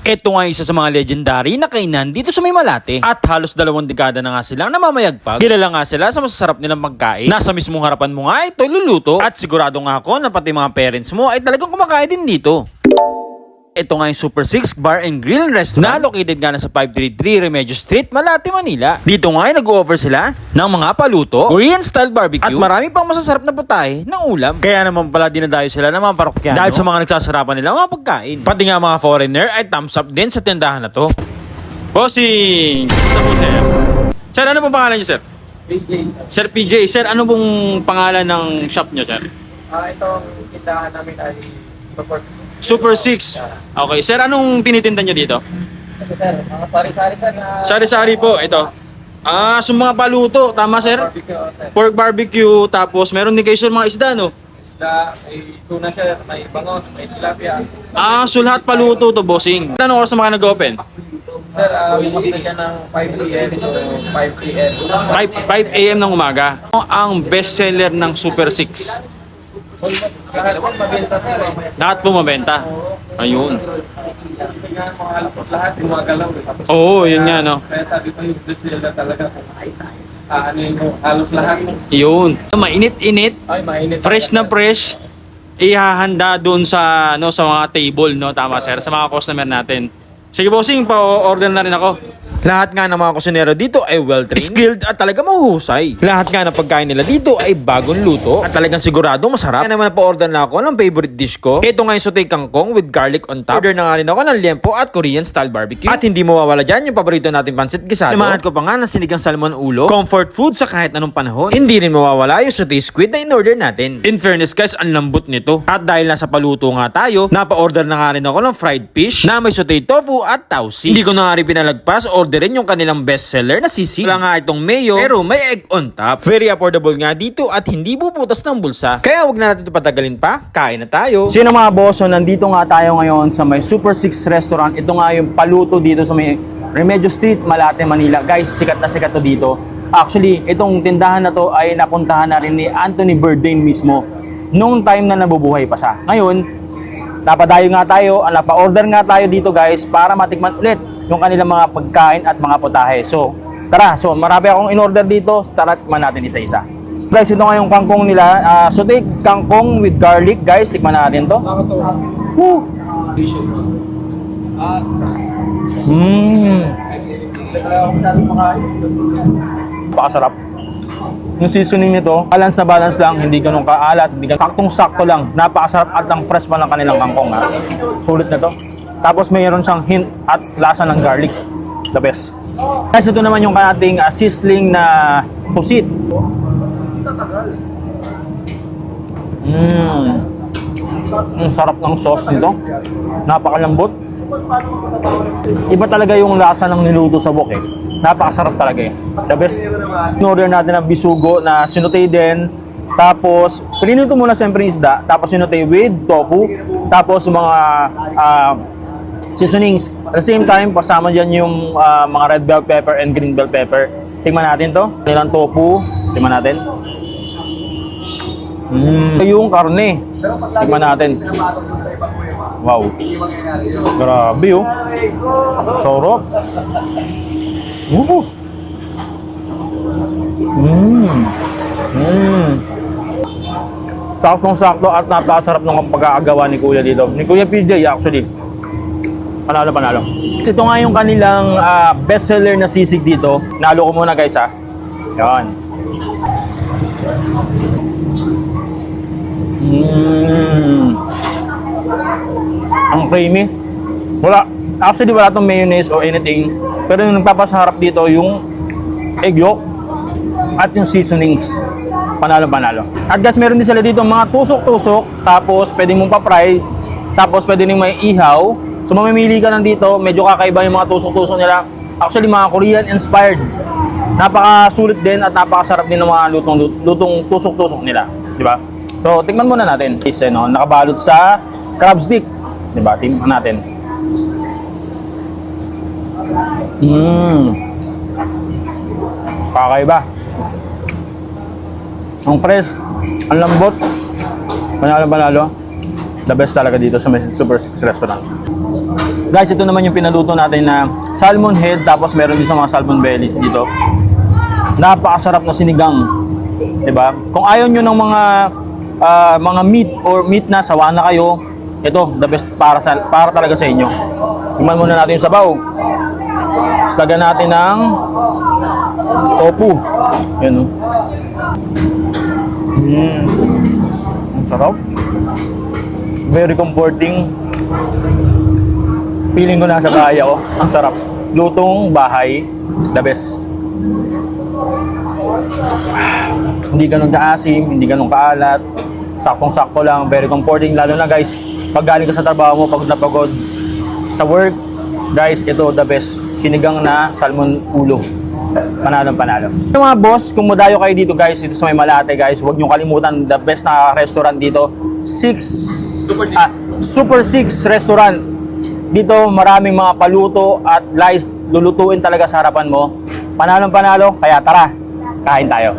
Ito nga isa sa mga legendary na kainan dito sa May Malate. At halos 2 dekada na nga silang namamayagpag. Kilala nga sila sa masasarap nilang pagkain. Nasa mismong harapan mo nga ito luluto. At sigurado nga ako na pati mga parents mo ay talagang kumakain din dito. Ito nga yung Super 6 Bar and Grill Restaurant na located nga na sa 533 Remedios Street, Malate, Manila. Dito nga ay nag-o-offer sila ng mga paluto, Korean style barbecue, at marami pang masasarap na putahe ng ulam. Kaya naman pala dinadayo sila ng mga parokyano dahil sa mga nagsasarapan nila mga pagkain. Pati nga mga foreigner ay thumbs up din sa tindahan na to. Bossing! Isa po sir. Sir, ano pong pangalan niyo sir? PJ. Sir PJ, sir, ano pong pangalan ng shop niyo sir? Itong tindahan namin ay Super 6. Okay, sir, anong tinitinda nyo dito? Ito sir, mga sari-sari sir na Sari-sari po, ito. So mga paluto, tama sir? barbecue sir. Pork barbecue, tapos meron din kayo sir mga isda, no? Isda, may tuna sir, may bangos, may tilapia. So lahat paluto to, bossing. Anong oras naman kayo nag-open? Sir, bukas na siya ng 5 p.m. to 5 p.m. 5 a.m. ng umaga. Ang best seller ng Super 6. Lahat sir, mabenta sir eh. Lahat po mabenta. Ayun. Tingnan mo halos lahat gumagalaw eh. Tapos, Oo, yun nga, no? Kaya sabi ko yung Brazil talaga kung ano yun mo, halos lahat. Yun. Mainit-init, Ay, mainit. fresh na fresh, ihahanda doon sa sa mga table, no? Tama sir, sa mga customer natin. Sige bossing, pa-order na rin ako. Lahat nga ng mga kusinero dito ay well-trained, skilled at talaga mahuhusay. Lahat nga ng pagkain nila dito ay bagong luto at talagang sigurado masarap. Kaya naman pa-order na ako ng favorite dish ko. Ito nga yung sauté kangkong with garlic on top. Order na nga rin ako ng liempo at Korean style barbecue. At hindi mawawala dyan yung paborito natin pancit gisado. Namahan ko pa nga ng sinigang salmon ulo. Comfort food sa kahit anong panahon. Hindi rin mawawala yung sauté squid na in-order natin. In fairness guys, ang lambot nito. At dahil nasa paluto nga tayo, napa-order na nga rin ako ng fried fish na may sauté tofu at tausi. Hindi ko na nga rin pinalagpas, orderin yung kanilang bestseller na sisig. Wala nga itong mayo, pero may egg on top. Very affordable nga dito at hindi bubutas ng bulsa. Kaya wag na natin ito patagalin pa, kain na tayo. So yun mga boss, so nandito nga tayo ngayon sa may Super 6 Restaurant. Ito nga yung paluto dito sa may Remedios Street, Malate, Manila. Guys, sikat na sikat to dito. Actually, itong tindahan na to ay napuntahan na rin ni Anthony Bourdain mismo nung time na nabubuhay pa siya. Ngayon, napadayo nga tayo, napa-order nga tayo dito guys para matikman ulit yung kanilang mga pagkain at mga putahe. So, tara. So, marami akong in-order dito. Tara, tikman natin isa-isa. Guys, ito nga yung kangkong nila. Sauté kangkong with garlic. Guys, tikman natin to. Woo! Napakasarap. Yung seasoning nito, balance na balance lang, hindi ganun kaalat, hindi ganun, saktong-sakto lang. Napakasarap at ang fresh pa ng kanilang kangkong ha. Sulit na to. Tapos mayroon siyang hint at lasa ng garlic. The best. Guys, ito naman yung ating sizzling na pusit. Ang sarap ng sauce nito. Napakalambot. Iba talaga yung lasa ng niluto sa wok eh. Napakasarap talaga eh. The best. In-order natin ng bisugo na sinuté din. Tapos, pinito muna siyempre yung isda. Tapos sinuté with tofu. Tapos yung mga seasonings. At the same time, pasama dyan yung mga red bell pepper and green bell pepper. Tingnan natin to. Nilang tofu. Tingnan natin. Yung karne. Tingnan natin. Wow. Grabe oh. Sarap. Saktong-sakto at napakasarap ng pag-aagawa ni Kuya dito. Ni Kuya PJ actually. Panalo. Ito nga yung kanilang bestseller na sisig dito. Nalo ko muna guys ha. Yan. Ang creamy. Actually wala tong mayonnaise or anything. Pero yung nagpapasarap dito yung egg yolk at yung seasonings. Panalo. At guys, meron din sila dito mga tusok-tusok. Tapos pwede mong pa-fry. Tapos pwede nang may ihaw. So mamimili ka lang dito, medyo kakaiba yung mga tusok-tusok nila. Actually mga Korean inspired. Napakasulit din at napakasarap din ng mga lutong tusok-tusok nila, di ba? So tikman muna natin. Is no, nakabalot sa crab stick, di ba? Tikman natin. Kakaiba. Ang fresh, ang lambot. Panalo. The best talaga dito sa Super 6 Restaurant. Guys, ito naman yung pinaluto natin na salmon head, tapos meron din sa mga salmon bellies dito. Napakasarap na sinigang. 'Di ba? Kung ayaw nyo ng mga meat or meat na sawa na kayo, ito the best para talaga sa inyo. Tingnan muna natin yung sabaw. Lagyan natin ng tofu. Yan oh. Ang sarap. Very comforting. Feeling ko nasa kaya ko. Ang sarap. Lutong bahay, the best. Hindi ganun kaasim, hindi ganun kaalat. Saktong-sakto lang, very comforting. Lalo na guys, pag galing ka sa trabaho mo, pagod na pagod sa work, guys, ito the best. Sinigang na salmon ulo. Panalong panalo. Yung mga boss, kung madayo kayo dito guys, dito sa may Malate guys, huwag nyo kalimutan, the best na restaurant dito. Super 6 restaurant. Dito maraming mga paluto at lulutuin talaga sa harapan mo. Panalong panalo, kaya tara, kain tayo.